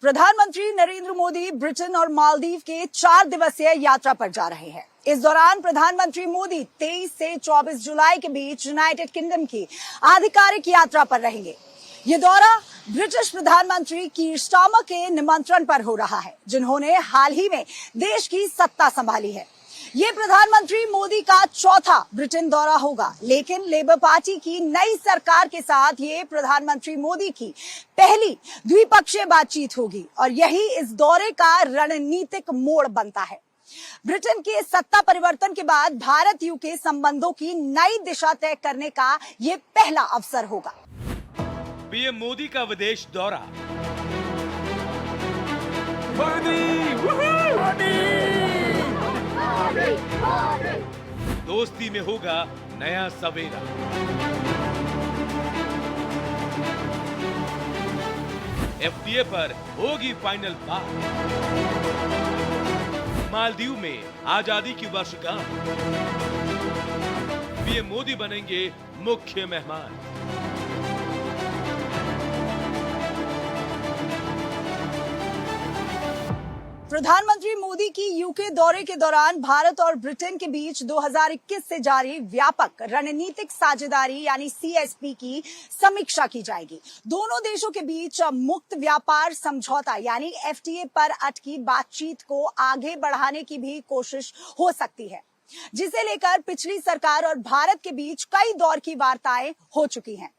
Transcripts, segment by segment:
प्रधानमंत्री नरेंद्र मोदी ब्रिटेन और मालदीव के 4 दिवसीय यात्रा पर जा रहे हैं। इस दौरान प्रधानमंत्री मोदी 23 से 24 जुलाई के बीच यूनाइटेड किंगडम की आधिकारिक यात्रा पर रहेंगे। ये दौरा ब्रिटिश प्रधानमंत्री कीर स्टारमर के निमंत्रण पर हो रहा है, जिन्होंने हाल ही में देश की सत्ता संभाली है। ये प्रधानमंत्री मोदी का चौथा ब्रिटेन दौरा होगा, लेकिन लेबर पार्टी की नई सरकार के साथ ये प्रधानमंत्री मोदी की पहली द्विपक्षीय बातचीत होगी और यही इस दौरे का रणनीतिक मोड़ बनता है। ब्रिटेन के सत्ता परिवर्तन के बाद भारत यूके संबंधों की नई दिशा तय करने का ये पहला अवसर होगा। पीएम मोदी का विदेश दौरा। दोस्ती में होगा नया सवेरा। एफटीए पर होगी फाइनल बात। मालदीव में आजादी की वर्षगांठ। पीएम मोदी बनेंगे मुख्य मेहमान। प्रधानमंत्री मोदी की यूके दौरे के दौरान भारत और ब्रिटेन के बीच 2021 से जारी व्यापक रणनीतिक साझेदारी यानी सीएसपी की समीक्षा की जाएगी। दोनों देशों के बीच मुक्त व्यापार समझौता यानी एफटीए पर अटकी बातचीत को आगे बढ़ाने की भी कोशिश हो सकती है, जिसे लेकर पिछली सरकार और भारत के बीच कई दौर की वार्ताएं हो चुकी हैं।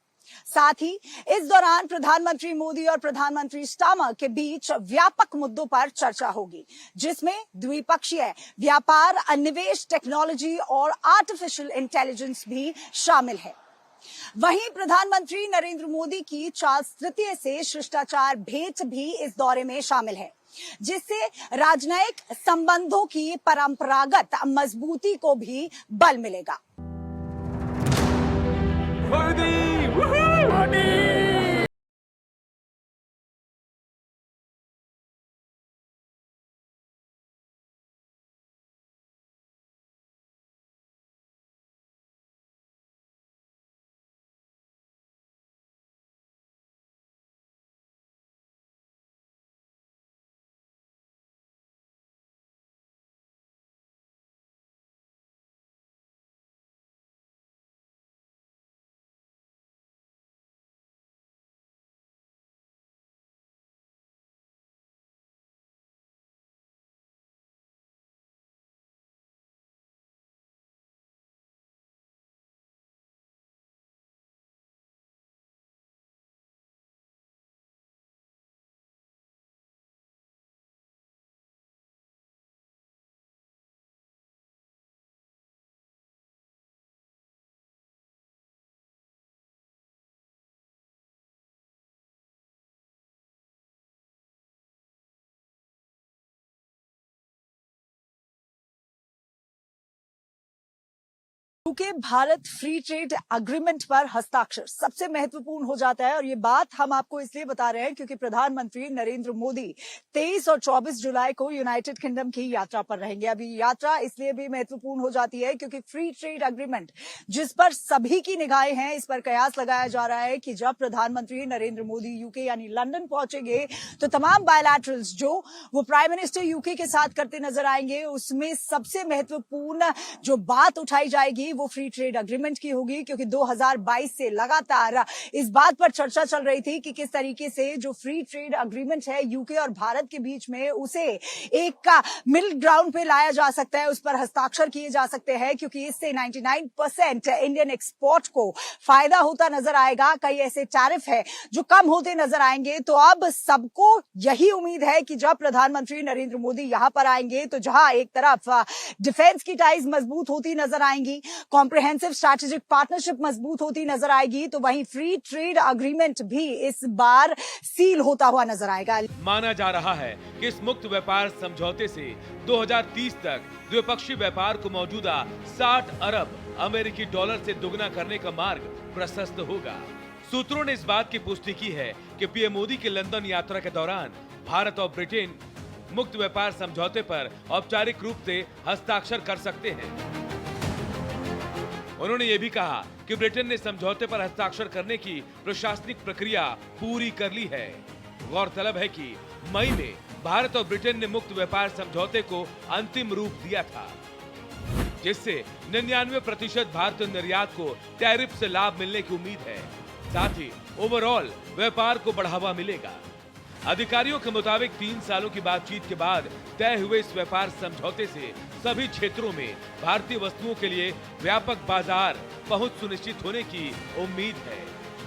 साथ ही इस दौरान प्रधानमंत्री मोदी और प्रधानमंत्री स्टारमर के बीच व्यापक मुद्दों पर चर्चा होगी, जिसमें द्विपक्षीय व्यापार, निवेश, टेक्नोलॉजी और आर्टिफिशियल इंटेलिजेंस भी शामिल है। वहीं प्रधानमंत्री नरेंद्र मोदी की चार्ल्स तृतीय से शिष्टाचार भेंट भी इस दौरे में शामिल है, जिससे राजनयिक संबंधों की परंपरागत मजबूती को भी बल मिलेगा। UK Bharat free trade agreement पर हस्ताक्षर सबसे महत्वपूर्ण हो जाता है और ये बात हम आपको इसलिए बता रहे हैं क्योंकि प्रधानमंत्री नरेंद्र मोदी 23 और 24 जुलाई को यूनाइटेड किंगडम की यात्रा पर रहेंगे। अभी यात्रा इसलिए भी महत्वपूर्ण हो जाती है क्योंकि फ्री ट्रेड एग्रीमेंट जिस पर सभी की निगाहें हैं, इस पर कयास लगाया जा रहा है कि जब प्रधानमंत्री नरेंद्र मोदी यूके यानी लंदन पहुंचेंगे तो तमाम बायलैटरल्स जो वो प्राइम मिनिस्टर यूके के साथ करते नजर आएंगे, उसमें सबसे महत्वपूर्ण जो बात उठाई जाएगी वो फ्री ट्रेड एग्रीमेंट की होगी, क्योंकि 2022 से लगातार इस बात पर चर्चा चल रही थी कि किस तरीके से जो फ्री ट्रेड एग्रीमेंट है यूके और भारत के बीच में उसे एक मिडिल ग्राउंड पे लाया जा सकता है, उस पर हस्ताक्षर किए जा सकते हैं, क्योंकि इससे 99% इंडियन एक्सपोर्ट को फायदा होता नजर आएगा। कई ऐसे टैरिफ है जो कम होते नजर आएंगे। तो अब सबको यही उम्मीद है कि जब प्रधानमंत्री नरेंद्र मोदी यहां पर आएंगे तो जहां एक तरफ डिफेंस की टाइज मजबूत होती नजर आएंगी, कॉम्प्रिहेंसिव स्ट्रैटेजिक पार्टनरशिप मजबूत होती नजर आएगी, तो वहीं फ्री ट्रेड एग्रीमेंट भी इस बार सील होता हुआ नजर आएगा। माना जा रहा है कि इस मुक्त व्यापार समझौते से 2030 तक द्विपक्षीय व्यापार को मौजूदा 60 अरब अमेरिकी डॉलर से दुगना करने का मार्ग प्रशस्त होगा। सूत्रों ने इस बात की पुष्टि की है कि पीएम मोदी की लंदन यात्रा के दौरान भारत और ब्रिटेन मुक्त व्यापार समझौते पर औपचारिक रूप से हस्ताक्षर कर सकते हैं। उन्होंने ये भी कहा कि ब्रिटेन ने समझौते पर हस्ताक्षर करने की प्रशासनिक प्रक्रिया पूरी कर ली है। गौरतलब है कि मई में भारत और ब्रिटेन ने मुक्त व्यापार समझौते को अंतिम रूप दिया था, जिससे 99% भारतीय निर्यात को टैरिफ से लाभ मिलने की उम्मीद है। साथ ही ओवरऑल व्यापार को बढ़ावा मिलेगा। अधिकारियों के मुताबिक 3 सालों की बातचीत के बाद तय हुए इस व्यापार समझौते से सभी क्षेत्रों में भारतीय वस्तुओं के लिए व्यापक बाजार पहुंच सुनिश्चित होने की उम्मीद है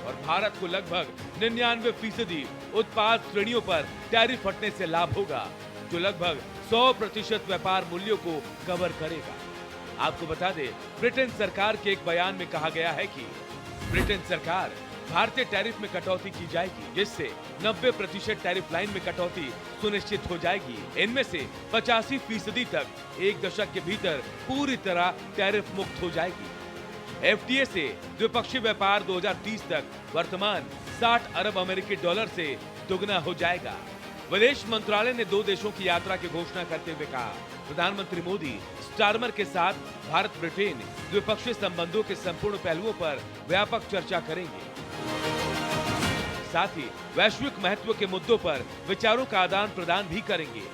और भारत को लगभग 99% उत्पाद श्रेणियों पर टैरिफ हटने से लाभ होगा, जो लगभग 100% व्यापार मूल्यों को कवर करेगा। आपको बता दें, ब्रिटेन सरकार के एक बयान में कहा गया है कि ब्रिटेन सरकार भारतीय टैरिफ में कटौती की जाएगी, जिससे 90% टैरिफ लाइन में कटौती सुनिश्चित हो जाएगी। इनमें से 85% तक एक दशक के भीतर पूरी तरह टैरिफ मुक्त हो जाएगी। एफटीए से द्विपक्षीय व्यापार 2030 तक वर्तमान 60 अरब अमेरिकी डॉलर से दुगना हो जाएगा। विदेश मंत्रालय ने 2 देशों की यात्रा की घोषणा करते हुए कहा, प्रधानमंत्री मोदी स्टारमर के साथ भारत ब्रिटेन द्विपक्षीय संबंधों के संपूर्ण पहलुओं पर व्यापक चर्चा करेंगे। साथ ही वैश्विक महत्व के मुद्दों पर विचारों का आदान प्रदान भी करेंगे।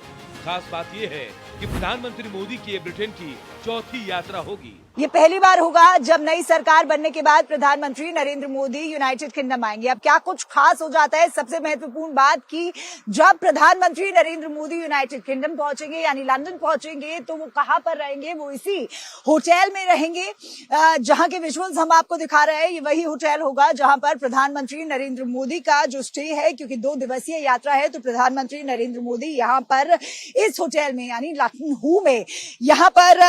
खास बात यह है कि प्रधानमंत्री मोदी की ये ब्रिटेन की चौथी यात्रा होगी। ये पहली बार होगा जब नई सरकार बनने के बाद प्रधानमंत्री नरेंद्र मोदी यूनाइटेड किंगडम आएंगे। अब क्या कुछ खास हो जाता है? सबसे महत्वपूर्ण बात कि जब प्रधानमंत्री नरेंद्र मोदी यूनाइटेड किंगडम पहुंचेंगे यानी लंदन पहुंचेंगे तो वो कहां पर रहेंगे? वो इसी होटल में रहेंगे जहां के विजुअल्स हम आपको दिखा रहे हैं। ये वही होटल होगा जहां पर प्रधानमंत्री नरेंद्र मोदी का जो स्टे है, क्योंकि 2 दिवसीय यात्रा है तो प्रधानमंत्री नरेंद्र मोदी यहाँ पर इस होटल में यानी लखनऊ में यहाँ पर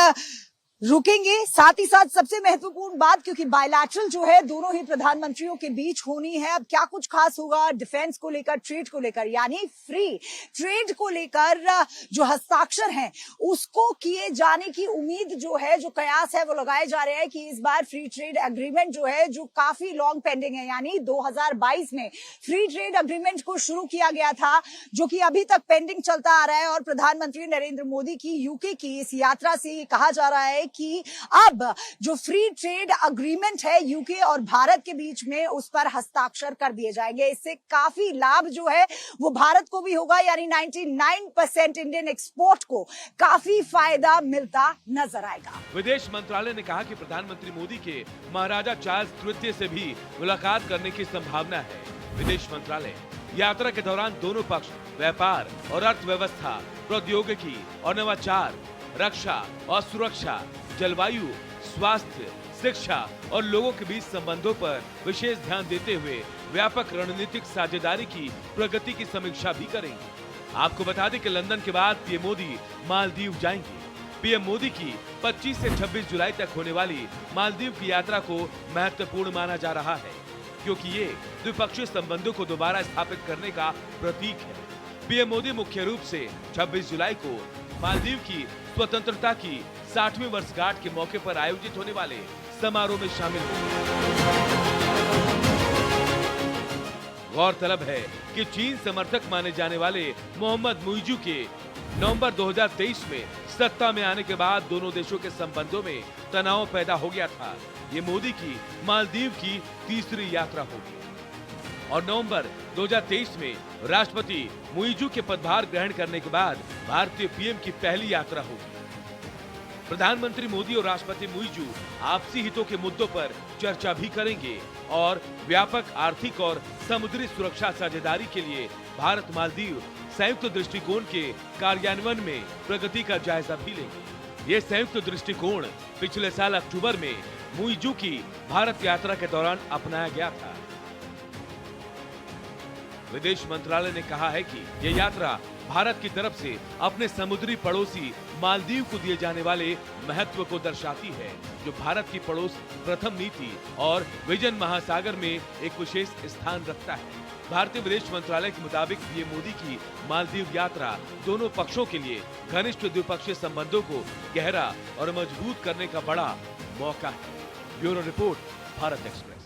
रुकेंगे। साथ ही साथ सबसे महत्वपूर्ण बात, क्योंकि बायलैटरल जो है दोनों ही प्रधानमंत्रियों के बीच होनी है। अब क्या कुछ खास होगा डिफेंस को लेकर, ट्रेड को लेकर, यानी फ्री ट्रेड को लेकर जो हस्ताक्षर हैं उसको किए जाने की उम्मीद जो है, जो कयास है वो लगाए जा रहे हैं कि इस बार फ्री ट्रेड एग्रीमेंट जो है, जो काफी लॉन्ग पेंडिंग है, यानी 2022 में फ्री ट्रेड एग्रीमेंट को शुरू किया गया था, जो कि अभी तक पेंडिंग चलता आ रहा है। और प्रधानमंत्री नरेंद्र मोदी की यूके की इस यात्रा से ये कहा जा रहा है कि अब जो फ्री ट्रेड एग्रीमेंट है यूके और भारत के बीच में, उस पर हस्ताक्षर कर दिए जाएंगे। इससे काफी लाभ जो है वो भारत को भी होगा, यानी 99% इंडियन एक्सपोर्ट को काफी फायदा मिलता नजर आएगा। विदेश मंत्रालय ने कहा कि प्रधानमंत्री मोदी के महाराजा चार्ल्स तृतीय से भी मुलाकात करने की संभावना है। विदेश मंत्रालय यात्रा के दौरान दोनों पक्ष व्यापार और अर्थव्यवस्था, प्रौद्योगिकी और नवाचार, रक्षा और सुरक्षा, जलवायु, स्वास्थ्य, शिक्षा और लोगों के बीच संबंधों पर विशेष ध्यान देते हुए व्यापक रणनीतिक साझेदारी की प्रगति की समीक्षा भी करेंगे। आपको बता दें कि लंदन के बाद पीएम मोदी मालदीव जाएंगे। पीएम मोदी की 25 से 26 जुलाई तक होने वाली मालदीव की यात्रा को महत्वपूर्ण माना जा रहा है, क्योंकि ये द्विपक्षीय संबंधों को दोबारा स्थापित करने का प्रतीक है। पीएम मोदी मुख्य रूप से 26 जुलाई को मालदीव की स्वतंत्रता की 60वीं वर्षगांठ के मौके पर आयोजित होने वाले समारोह में शामिल होंगे। गौरतलब है कि चीन समर्थक माने जाने वाले मोहम्मद मुइजू के नवंबर 2023 में सत्ता में आने के बाद दोनों देशों के संबंधों में तनाव पैदा हो गया था। ये मोदी की मालदीव की तीसरी यात्रा होगी और नवंबर 2023 में राष्ट्रपति मुइजू के पदभार ग्रहण करने के बाद भारतीय पीएम की पहली यात्रा होगी। प्रधानमंत्री मोदी और राष्ट्रपति मुइजू आपसी हितों के मुद्दों पर चर्चा भी करेंगे और व्यापक आर्थिक और समुद्री सुरक्षा साझेदारी के लिए भारत मालदीव संयुक्त दृष्टिकोण के कार्यान्वयन में प्रगति का जायजा भी लेंगे। ये संयुक्त दृष्टिकोण पिछले साल अक्टूबर में मुइजू की भारत यात्रा के दौरान अपनाया गया था। विदेश मंत्रालय ने कहा है कि यह यात्रा भारत की तरफ से अपने समुद्री पड़ोसी मालदीव को दिए जाने वाले महत्व को दर्शाती है, जो भारत की पड़ोस प्रथम नीति और विजन महासागर में एक विशेष स्थान रखता है। भारतीय विदेश मंत्रालय के मुताबिक पीएम मोदी की मालदीव यात्रा दोनों पक्षों के लिए घनिष्ठ द्विपक्षीय संबंधों को गहरा और मजबूत करने का बड़ा मौका है। Bureau report, Bharat Express.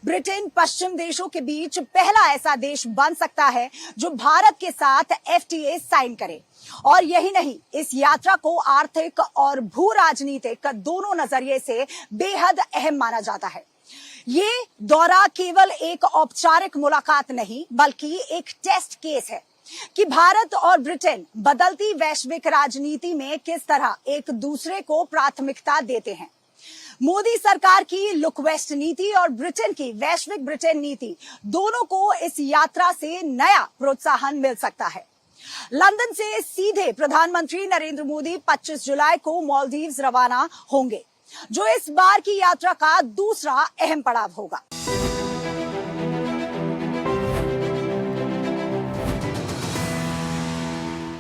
Britain पश्चिम देशों के बीच पहला ऐसा देश बन सकता है जो भारत के साथ एफटीए साइन करे। और यही नहीं, इस यात्रा को आर्थिक और भू राजनीतिक दोनों नजरिए से बेहद अहम माना जाता है। ये दौरा केवल एक औपचारिक मुलाकात नहीं, बल्कि एक टेस्ट केस है कि भारत और ब्रिटेन बदलती वैश्विक राजनीति में किस तरह एक दूसरे को प्राथमिकता देते हैं। मोदी सरकार की लुक वेस्ट नीति और ब्रिटेन की वैश्विक ब्रिटेन नीति दोनों को इस यात्रा से नया प्रोत्साहन मिल सकता है। लंदन से सीधे प्रधानमंत्री नरेंद्र मोदी 25 जुलाई को मालदीव्स रवाना होंगे, जो इस बार की यात्रा का दूसरा अहम पड़ाव होगा।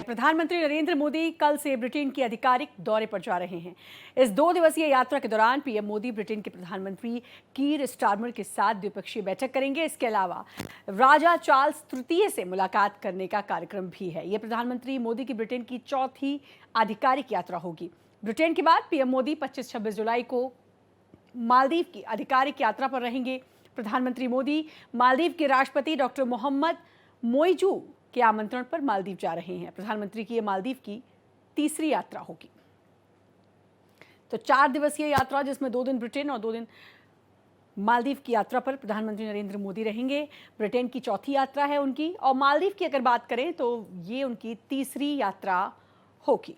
प्रधानमंत्री नरेंद्र मोदी कल से ब्रिटेन की आधिकारिक दौरे पर जा रहे हैं। इस 2 दिवसीय यात्रा के दौरान पीएम मोदी ब्रिटेन के प्रधानमंत्री कीर स्टारमर के साथ द्विपक्षीय बैठक करेंगे। इसके अलावा राजा चार्ल्स तृतीय से मुलाकात करने का कार्यक्रम भी है। यह प्रधानमंत्री मोदी की ब्रिटेन की चौथी आधिकारिक यात्रा होगी। ब्रिटेन के बाद पीएम मोदी 25-26 जुलाई को मालदीव की आधिकारिक यात्रा पर रहेंगे। प्रधानमंत्री मोदी मालदीव के राष्ट्रपति डॉक्टर मोहम्मद मोइजू के आमंत्रण पर मालदीव जा रहे हैं। प्रधानमंत्री की यह मालदीव की तीसरी यात्रा होगी। तो 4 दिवसीय यात्रा, जिसमें 2 दिन ब्रिटेन और 2 दिन मालदीव की यात्रा पर प्रधानमंत्री नरेंद्र मोदी रहेंगे। ब्रिटेन की चौथी यात्रा है उनकी, और मालदीव की अगर बात करें तो ये उनकी तीसरी यात्रा होगी।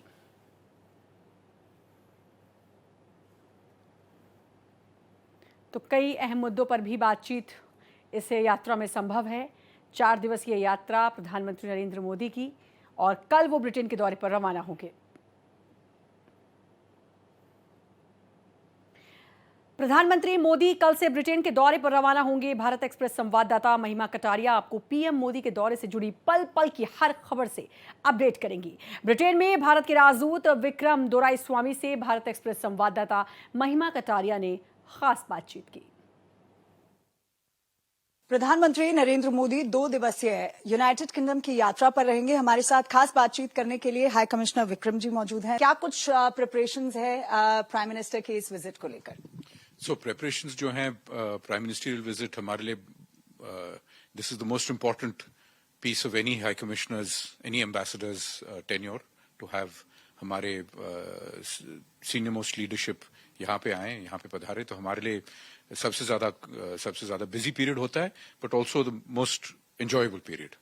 तो कई अहम मुद्दों पर भी बातचीत इस यात्रा में संभव है। 4 दिवसीय यात्रा प्रधानमंत्री नरेंद्र मोदी की, और कल वो ब्रिटेन के दौरे पर रवाना होंगे। प्रधानमंत्री मोदी कल से ब्रिटेन के दौरे पर रवाना होंगे। भारत एक्सप्रेस संवाददाता महिमा कटारिया आपको पीएम मोदी के दौरे से जुड़ी पल पल की हर खबर से अपडेट करेंगी। ब्रिटेन में भारत के राजदूत विक्रम दोराईस्वामी से भारत एक्सप्रेस संवाददाता महिमा कटारिया ने खास बातचीत की। प्रधानमंत्री नरेंद्र मोदी 2 दिवसीय यूनाइटेड किंगडम की यात्रा पर रहेंगे। हमारे साथ खास बातचीत करने के लिए हाई कमिश्नर विक्रम जी मौजूद हैं। क्या कुछ प्रिपरेशंस है प्राइम मिनिस्टर के इस विजिट को लेकर? प्रिपरेशंस जो हैं, प्राइम मिनिस्ट्रियल विजिट हमारे लिए this is the most important piece of any high commissioners, any ambassadors tenure, to have हमारे सीनियर मोस्ट लीडरशिप यहाँ पे आए, यहाँ पे पधारे। तो हमारे लिए सबसे ज्यादा बिजी पीरियड होता है, but also the most enjoyable period.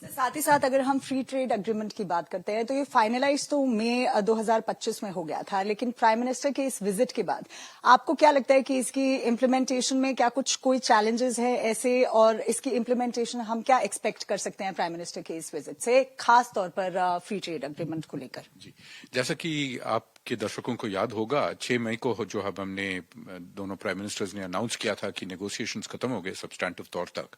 साथ ही साथ अगर हम फ्री ट्रेड एग्रीमेंट की बात करते हैं तो ये फाइनलाइज तो मई 2025 में हो गया था, लेकिन प्राइम मिनिस्टर के इस विजिट के बाद आपको क्या लगता है कि इसकी इम्प्लीमेंटेशन में क्या कोई चैलेंजेस है ऐसे, और इसकी इम्प्लीमेंटेशन हम क्या एक्सपेक्ट कर सकते हैं प्राइम मिनिस्टर के इस विजिट से, खास तौर पर फ्री ट्रेड एग्रीमेंट को लेकर? जी, जैसा कि आपके दर्शकों को याद होगा, 6 मई को जो हमने दोनों प्राइम मिनिस्टर्स ने अनाउंस किया था कि नेगोशिएशंस खत्म हो गए सब्सटैंटिव तौर तक।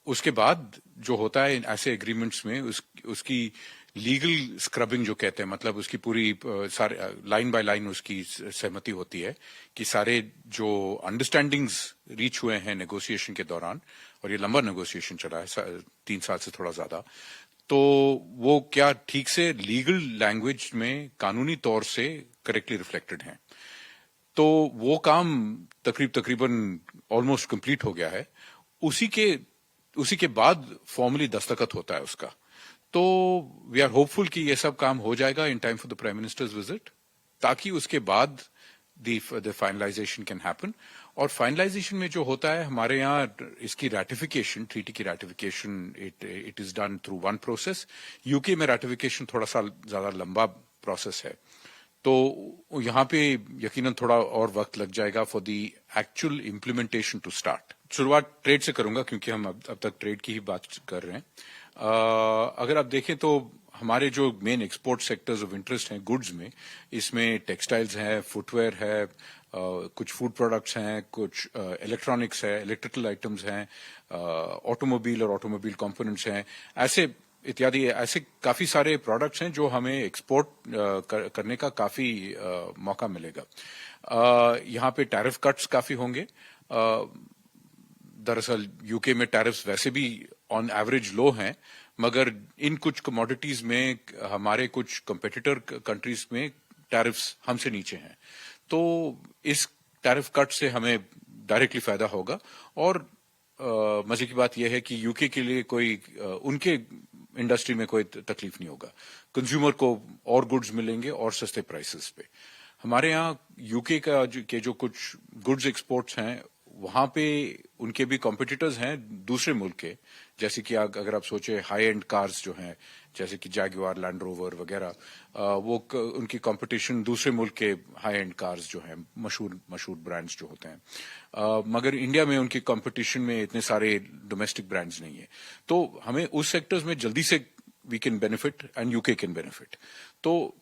उसके बाद जो होता है ऐसे एग्रीमेंट्स में उसकी लीगल स्क्रबिंग जो कहते हैं, मतलब उसकी पूरी सारे लाइन बाय लाइन उसकी सहमति होती है कि सारे जो अंडरस्टैंडिंग्स रीच हुए हैं नेगोशिएशन के दौरान, और ये लंबा नेगोशिएशन चला है 3 साल से थोड़ा ज्यादा, तो वो क्या ठीक से लीगल लैंग्वेज में कानूनी तौर से करेक्टली रिफ्लेक्टेड हैं। तो वो काम तकरीबन ऑलमोस्ट कंप्लीट हो गया है। उसी के बाद फॉर्मली दस्तखत होता है उसका। तो वी आर होपफुल कि ये सब काम हो जाएगा in time for the prime minister's visit, ताकि उसके बाद द फाइनलाइजेशन कैन हैपन। और फाइनलाइजेशन में जो होता है हमारे यहाँ, इसकी रैटिफिकेशन, ट्रीटी की ratification, it is done through one process. UK में रैटिफिकेशन थोड़ा सा ज्यादा लंबा प्रोसेस है, तो यहाँ पे यकीनन थोड़ा और वक्त लग जाएगा for the actual implementation to start. शुरुआत ट्रेड से करूंगा क्योंकि हम अब तक ट्रेड की ही बात कर रहे हैं। अगर आप देखें तो हमारे जो main export sectors of interest हैं गुड्स में, इसमें टेक्सटाइल्स हैं, फुटवेयर है, कुछ फूड प्रोडक्ट्स हैं, कुछ इलेक्ट्रॉनिक्स है, इलेक्ट्रिकल आइटम्स हैं, ऑटोमोबाइल और ऑटोमोबाइल कंपोनेंट्स हैं, ऐसे इत्यादि ऐसे काफी सारे प्रोडक्ट्स हैं जो हमें एक्सपोर्ट करने का काफी मौका मिलेगा। यहाँ पे टैरिफ कट्स काफी होंगे। दरअसल यूके में टैरिफ्स वैसे भी ऑन एवरेज लो हैं, मगर इन कुछ कमोडिटीज में हमारे कुछ कंपेटिटर कंट्रीज में टैरिफ्स हमसे नीचे हैं। तो इस टैरिफ कट से हमें डायरेक्टली फायदा होगा। और मजे की बात यह है कि यूके के लिए कोई उनके इंडस्ट्री में कोई तकलीफ नहीं होगा। कंज्यूमर को और गुड्स मिलेंगे और सस्ते प्राइसेस पे। हमारे यहाँ यूके के जो कुछ गुड्स एक्सपोर्ट्स हैं, वहां पे उनके भी कॉम्पिटिटर्स हैं दूसरे मुल्क के, जैसे कि अगर आप सोचे हाई एंड कार्स जो हैं, जैसे कि जैगुआर, लैंड रोवर वगैरह, उनकी कंपटीशन दूसरे मुल्क के हाई एंड कार्स जो हैं, मशहूर ब्रांड्स जो होते हैं। मगर इंडिया में उनकी कंपटीशन में इतने सारे डोमेस्टिक ब्रांड्स नहीं है, तो हमें उस सेक्टर्स में जल्दी से we can benefit and UK can benefit. तो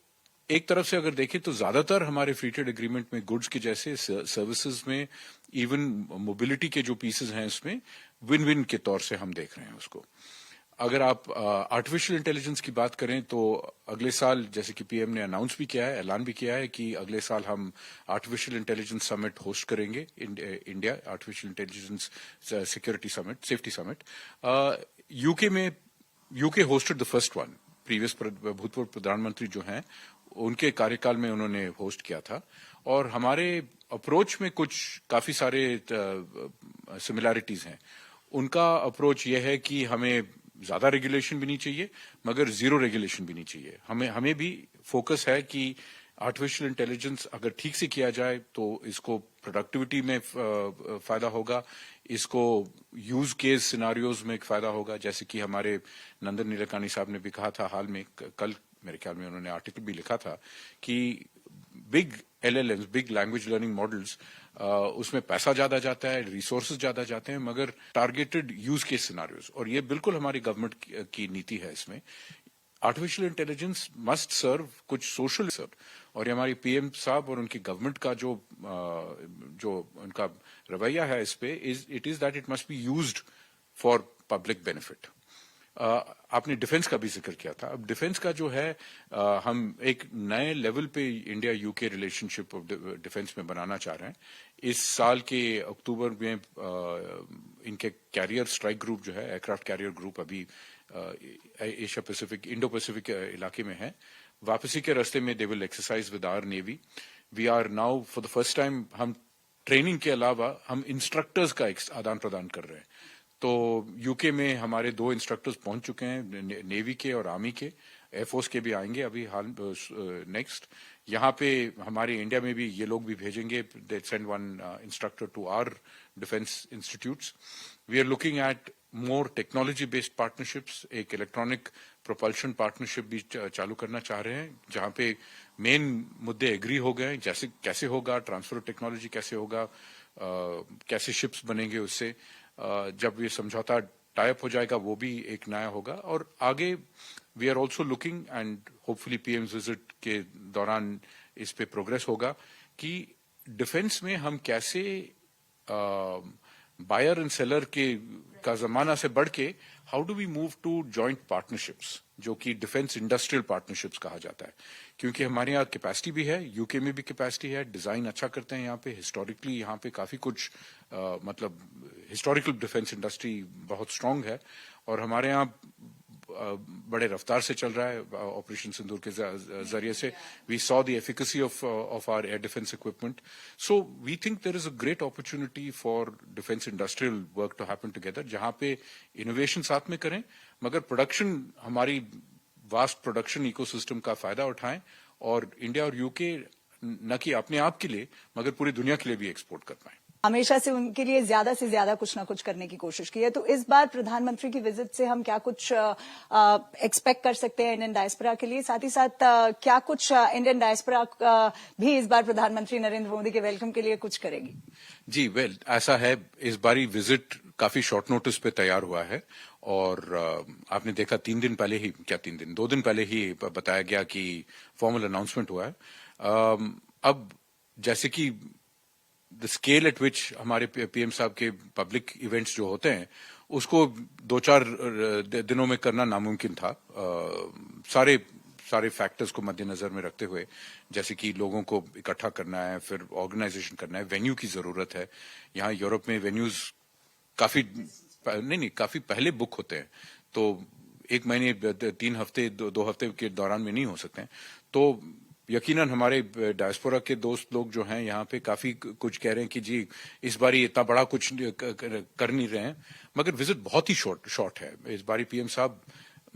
एक तरफ से अगर देखें तो ज्यादातर हमारे फ्री ट्रेड एग्रीमेंट में गुड्स के जैसे सर्विसेज में, इवन मोबिलिटी के जो पीसेस हैं इसमें विन विन के तौर से हम देख रहे हैं उसको। अगर आप आर्टिफिशियल इंटेलिजेंस की बात करें तो अगले साल, जैसे कि पीएम ने अनाउंस भी किया है, ऐलान भी किया है कि अगले साल हम आर्टिफिशियल इंटेलिजेंस समिट होस्ट करेंगे, India artificial intelligence security summit, safety summit. UK hosted the first one. Previous भूतपूर्व प्रधानमंत्री जो हैं उनके कार्यकाल में उन्होंने होस्ट किया था, और हमारे अप्रोच में कुछ काफी सारे सिमिलैरिटीज हैं। उनका अप्रोच यह है कि हमें ज्यादा रेगुलेशन भी नहीं चाहिए, मगर जीरो रेगुलेशन भी नहीं चाहिए। हमें भी फोकस है कि आर्टिफिशियल इंटेलिजेंस अगर ठीक से किया जाए तो इसको प्रोडक्टिविटी में फायदा होगा, इसको यूज केस सिनारियोज में फायदा होगा। जैसे कि हमारे नंदन नीलेकानी साहब ने भी कहा था हाल में, कल मेरे ख्याल में उन्होंने आर्टिकल भी लिखा था कि big LLMs, big language learning models, उसमें पैसा ज्यादा जाता है, रिसोर्सेज ज्यादा जाते हैं, मगर टारगेटेड यूज केस सिनारियोज, और ये बिल्कुल हमारी गवर्नमेंट की नीति है इसमें। आर्टिफिशियल इंटेलिजेंस मस्ट सर्व कुछ सोशल सर्व, और ये हमारी पीएम साहब और उनकी गवर्नमेंट का जो उनका रवैया है इस पे, it is that it must be used for public benefit. आपने डिफेंस का भी जिक्र किया था। अब डिफेंस का जो है, हम एक नए लेवल पे इंडिया यूके रिलेशनशिप डिफेंस में बनाना चाह रहे हैं। इस साल के अक्टूबर में इनके कैरियर स्ट्राइक ग्रुप जो है, एयरक्राफ्ट कैरियर ग्रुप, अभी एशिया पैसिफिक, इंडो पैसिफिक इलाके में है। वापसी के रास्ते में they will exercise with our navy. We are now for the first time, हम ट्रेनिंग के अलावा हम इंस्ट्रक्टर्स का आदान प्रदान कर रहे हैं। तो यूके में हमारे 2 इंस्ट्रक्टर्स पहुंच चुके हैं, नेवी के और आर्मी के। एयरफोर्स के भी आएंगे अभी हाल नेक्स्ट। यहाँ पे हमारे इंडिया में भी ये लोग भी भेजेंगे, they send one instructor to our defence institutes. We are looking at more technology based partnerships. एक इलेक्ट्रॉनिक प्रोपल्शन पार्टनरशिप भी चालू करना चाह रहे हैं, जहाँ पे मेन मुद्दे एग्री हो गए, जैसे कैसे होगा ट्रांसफर ऑफ टेक्नोलॉजी, कैसे होगा, कैसे शिप्स बनेंगे उससे। जब ये समझौता टाइप हो जाएगा वो भी एक नया होगा। और आगे we are also looking, and hopefully PM's visit के दौरान इस पे प्रोग्रेस होगा कि डिफेंस में हम कैसे बायर एंड सेलर का जमाना से बढ़ के how do we move to joint partnerships, जो कि डिफेंस इंडस्ट्रियल पार्टनरशिप्स कहा जाता है। क्योंकि हमारे यहाँ कैपेसिटी भी है, यूके में भी कैपेसिटी है, डिजाइन अच्छा करते हैं यहाँ पे, हिस्टोरिकली यहाँ पे काफी कुछ मतलब हिस्टोरिकल डिफेंस इंडस्ट्री बहुत स्ट्रांग है, और हमारे यहाँ बड़े रफ्तार से चल रहा है ऑपरेशन सिंदूर के जरिए से। We saw the efficacy of our air defence equipment. So we think there is a great opportunity for defence industrial work to happen together, जहां पे इनोवेशन साथ में करें, मगर प्रोडक्शन, हमारी वास्ट प्रोडक्शन इकोसिस्टम का फायदा उठाएं, और इंडिया और यूके न कि अपने आप के लिए मगर पूरी दुनिया के लिए भी एक्सपोर्ट कर पाएं। हमेशा से उनके लिए ज्यादा से ज्यादा कुछ ना कुछ करने की कोशिश की है। तो इस बार प्रधानमंत्री की विजिट से हम क्या कुछ एक्सपेक्ट कर सकते हैं इंडियन डायस्पोरा के लिए? साथ ही साथ क्या कुछ इंडियन डायस्पोरा भी इस बार प्रधानमंत्री नरेंद्र मोदी के वेलकम के लिए कुछ करेगी? जी, वेल ऐसा है, इस बारी विजिट काफी शॉर्ट नोटिस पे तैयार हुआ है, और आपने देखा 3 दिन पहले ही, क्या 3 दिन, 2 दिन पहले ही बताया गया कि फॉर्मल अनाउंसमेंट हुआ है। अब जैसे कि द स्केल एट विच हमारे पीएम साहब के पब्लिक इवेंट्स जो होते हैं, उसको 2-4 दिनों में करना नामुमकिन था, सारे फैक्टर्स को मद्देनजर में रखते हुए। जैसे कि लोगों को इकट्ठा करना है, फिर ऑर्गेनाइजेशन करना है, वेन्यू की जरूरत है। यहाँ यूरोप में वेन्यूज काफी काफी पहले बुक होते हैं, तो 1 महीने, 3 हफ्ते, 2 हफ्ते के दौरान में नहीं हो सकते हैं। तो यकीनन हमारे डायस्पोरा के दोस्त लोग जो हैं यहाँ पे काफी कुछ कह रहे हैं कि जी इस बारी इतना बड़ा कुछ कर नहीं रहे हैं, मगर विजिट बहुत ही शॉर्ट है इस बारी। पीएम साहब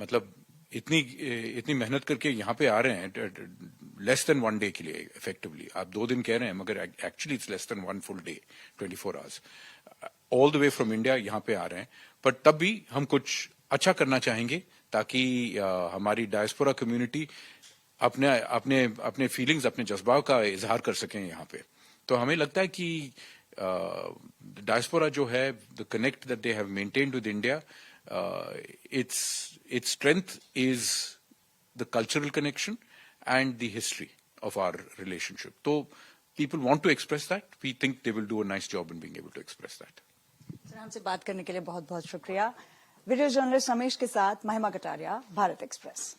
मतलब इतनी मेहनत करके यहाँ पे आ रहे हैं लेस देन 1 डे के लिए इफेक्टिवली। आप 2 दिन कह रहे हैं मगर actually it's less than 1 full day, 24 hours all the way from India यहाँ पे आ रहे हैं। पर तब भी हम कुछ अच्छा करना चाहेंगे ताकि हमारी डायस्पोरा कम्युनिटी अपने फीलिंग्स, अपने जज्बाव का इजहार कर सकें यहाँ पे। तो हमें लगता है कि डायस्पोरा जो है, the connect that they have maintained with India, its strength is the cultural connection and the history of our relationship. So people want to express that. We think they will do a nice job in being able to express that. Sir, हमसे बात करने के लिए बहुत बहुत शुक्रिया। Video journalist Ramesh के साथ महिमा कटारिया, भारत एक्सप्रेस।